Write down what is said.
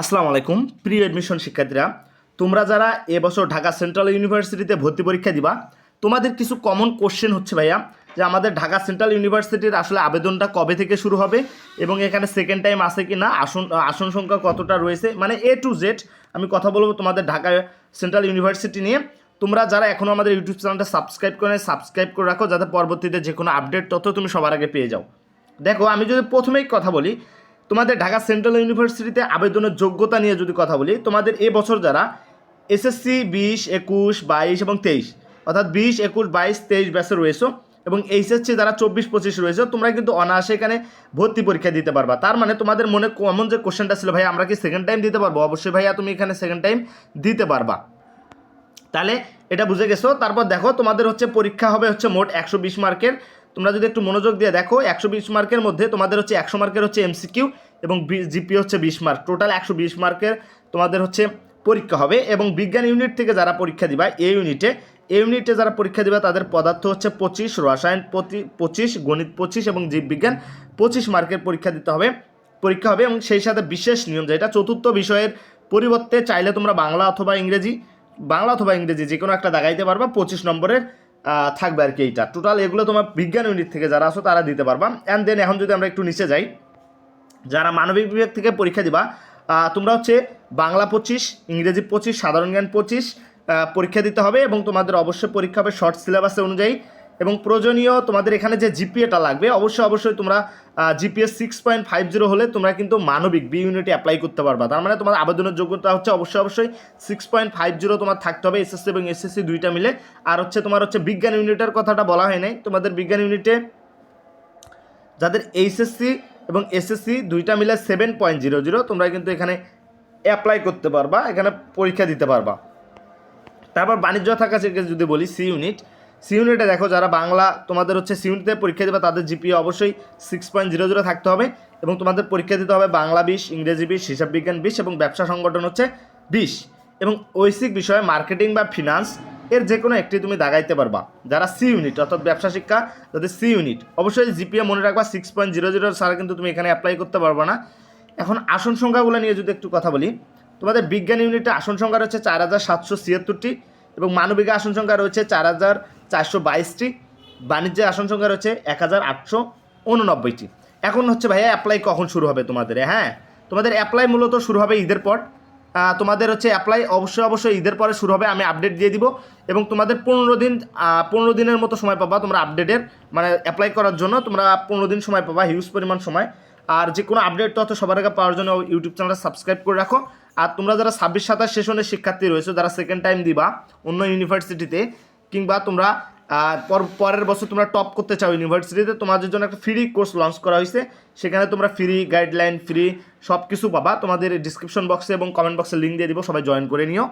আসসালামু আলাইকুম প্রিয় এডমিশন শিক্ষার্থীরা, তোমরা যারা এবছর ঢাকা সেন্ট্রাল ইউনিভার্সিটিতে ভর্তি পরীক্ষা দিবা, তোমাদের কিছু কমন কোশ্চেন হচ্ছে ভাইয়া যে আমাদের ঢাকা সেন্ট্রাল ইউনিভার্সিটির আসলে আবেদনটা কবে থেকে শুরু হবে এবং এখানে সেকেন্ড টাইম আছে কি না, আসন সংখ্যা কতটা রয়েছে, মানে এ টু জেড আমি কথা বলবো তোমাদের ঢাকা সেন্ট্রাল ইউনিভার্সিটি নিয়ে। তোমরা যারা এখনও আমাদের ইউটিউব চ্যানেলটা সাবস্ক্রাইব করে রাখো, যাতে পরবর্তীতে যে কোনো আপডেট তথ্য তুমি সবার আগে পেয়ে যাও। দেখো, আমি যদি প্রথমেই কথা বলি তোমাদের ঢাকা সেন্ট্রাল ইউনিভার্সিটিতে আবেদনের যোগ্যতা নিয়ে যদি কথা বলি, তোমাদের এবছর যারা এসএসসি 20, 21, 22 এবং 23 অর্থাৎ 20, 21, 22, 23 ব্যাচে রয়েছে এবং এইচএসসি যারা 24, 25 রয়েছে, তোমরা কিন্তু অনায়াসে এখানে ভর্তি পরীক্ষা দিতে পারবা। তার মানে তোমাদের মনে কমন যে কোশ্চেনটা ছিল, ভাই আমরা কি সেকেন্ড টাইম দিতে পারবো? অবশ্যই ভাইয়া, তুমি এখানে সেকেন্ড টাইম দিতে পারবা। তাহলে এটা বুঝে গেছো। তারপর দেখো, তোমাদের হচ্ছে পরীক্ষা হবে হচ্ছে মোট 120 মার্কের। তোমরা যদি একটু মনোযোগ দিয়ে দেখো, 120 মার্কের মধ্যে তোমাদের হচ্ছে 100 মার্কের হচ্ছে এমসিকিউ এবং জিপি হচ্ছে 20 মার্ক, টোটাল 120 মার্কের তোমাদের হচ্ছে পরীক্ষা হবে। এবং বিজ্ঞান ইউনিট থেকে যারা পরীক্ষা দিবা, এই ইউনিটে যারা পরীক্ষা দিবা তাদের পদার্থ হচ্ছে 25, রসায়ন 25, গণিত 25 এবং জীববিজ্ঞান 25 মার্কের পরীক্ষা হবে। এবং সেই সাথে বিশেষ নিয়ম, যেটা চতুর্থ বিষয়ের পরিবর্তে চাইলে তোমরা বাংলা অথবা ইংরেজি যে কোনো একটা দাগাইতে পারবা, 25 নম্বরের থাকবে আর কি। এইটা টোটাল এগুলো তোমার বিজ্ঞান ইউনিট থেকে যারা আসো তারা দিতে পারবা। অ্যান্ড দেন এখন যদি আমরা একটু নিচে যাই, যারা মানবিক বিভাগ থেকে পরীক্ষা দিবা, তোমরা হচ্ছে বাংলা 25, ইংরেজি 25, সাধারণ জ্ঞান 25 পরীক্ষা দিতে হবে এবং তোমাদের অবশ্যই পরীক্ষা হবে শর্ট সিলেবাসে অনুযায়ী। এবং প্রয়োজনীয় তোমাদের এখানে যে জিপিএটা লাগবে, অবশ্যই তোমরা জিপিএ 6.50 হলে তোমরা কিন্তু মানবিক বি ইউনিটে অ্যাপ্লাই করতে পারবা। তার মানে তোমার আবেদনের যোগ্যতা হচ্ছে অবশ্যই 6.50 তোমার থাকতে হবে, এসএসসি এবং এসএসসি দুইটা মিলে। আর হচ্ছে তোমার হচ্ছে বিজ্ঞান ইউনিটের কথাটা বলা হয় নাই, তোমাদের বিজ্ঞান ইউনিটে যাদের এইচএসসি এবং এসএসসি দুইটা মিলে 7.00 তোমরা কিন্তু এখানে অ্যাপ্লাই করতে পারবা, এখানে পরীক্ষা দিতে পারবা। তারপর বাণিজ্য থাকা থেকে যদি বলি, সি ইউনিটে দেখো, যারা বাংলা তোমাদের হচ্ছে সি ইউনিটে পরীক্ষা দেবে তাদের জিপিএ অবশ্যই 6.00 থাকতে হবে এবং তোমাদের পরীক্ষা দিতে হবে বাংলা 20, ইংরেজি 20, হিসাব বিজ্ঞান 20 এবং ব্যবসা সংগঠন হচ্ছে 20 এবং ঐচ্ছিক বিষয়ে মার্কেটিং বা ফিনান্স এর যে কোনো একটি তুমি দাগাইতে পারবা। যারা সি ইউনিট অর্থাৎ ব্যবসা শিক্ষা, যাদের সি ইউনিট, অবশ্যই জিপিএ মনে রাখবা 6.00 ছাড়া কিন্তু তুমি এখানে অ্যাপ্লাই করতে পারবে না। এখন আসন সংখ্যাগুলো নিয়ে যদি একটু কথা বলি, তোমাদের বিজ্ঞান ইউনিটে আসন সংখ্যা রয়েছে 4776টি এবং মানবিক আসন সংখ্যা রয়েছে 4422টি, বাণিজ্যে আসন সংখ্যা রয়েছে 1889টি। এখন হচ্ছে ভাইয়া অ্যাপ্লাই কখন শুরু হবে তোমাদের? হ্যাঁ, তোমাদের অ্যাপ্লাই মূলত শুরু হবে ঈদের পর। তোমাদের হচ্ছে অ্যাপ্লাই অবশ্যই ঈদের পরে শুরু হবে, আমি আপডেট দিয়ে দিব এবং তোমাদের 15 দিনের মতো সময় পাবা তোমরা আপডেটের, মানে অ্যাপ্লাই করার জন্য তোমরা 15 দিন সময় পাবা, হিউজ পরিমাণ সময়। আর যে কোনো আপডেট তথ্য সবার আগে পাওয়ার জন্য ইউটিউব চ্যানেলটা সাবস্ক্রাইব করে রাখো। আর তোমরা যারা 26-27 সেশনের শিক্ষার্থী রয়েছে, যারা সেকেন্ড টাইম দিবা অন্য ইউনিভার্সিটিতে, কিংবা তোমরা পরের বছর তোমরা টপ করতে চাও ইউনিভার্সিটিতে, তোমাদের জন্য একটা ফ্রি কোর্স লঞ্চ করা হয়েছে। সেখানে তোমরা ফ্রি গাইডলাইন, ফ্রি সব কিছু পাবা। তোমাদের ডিসক্রিপশন বক্সে এবং কমেন্ট বক্সে লিঙ্ক দিয়ে দিব, সবাই জয়েন করে নিও।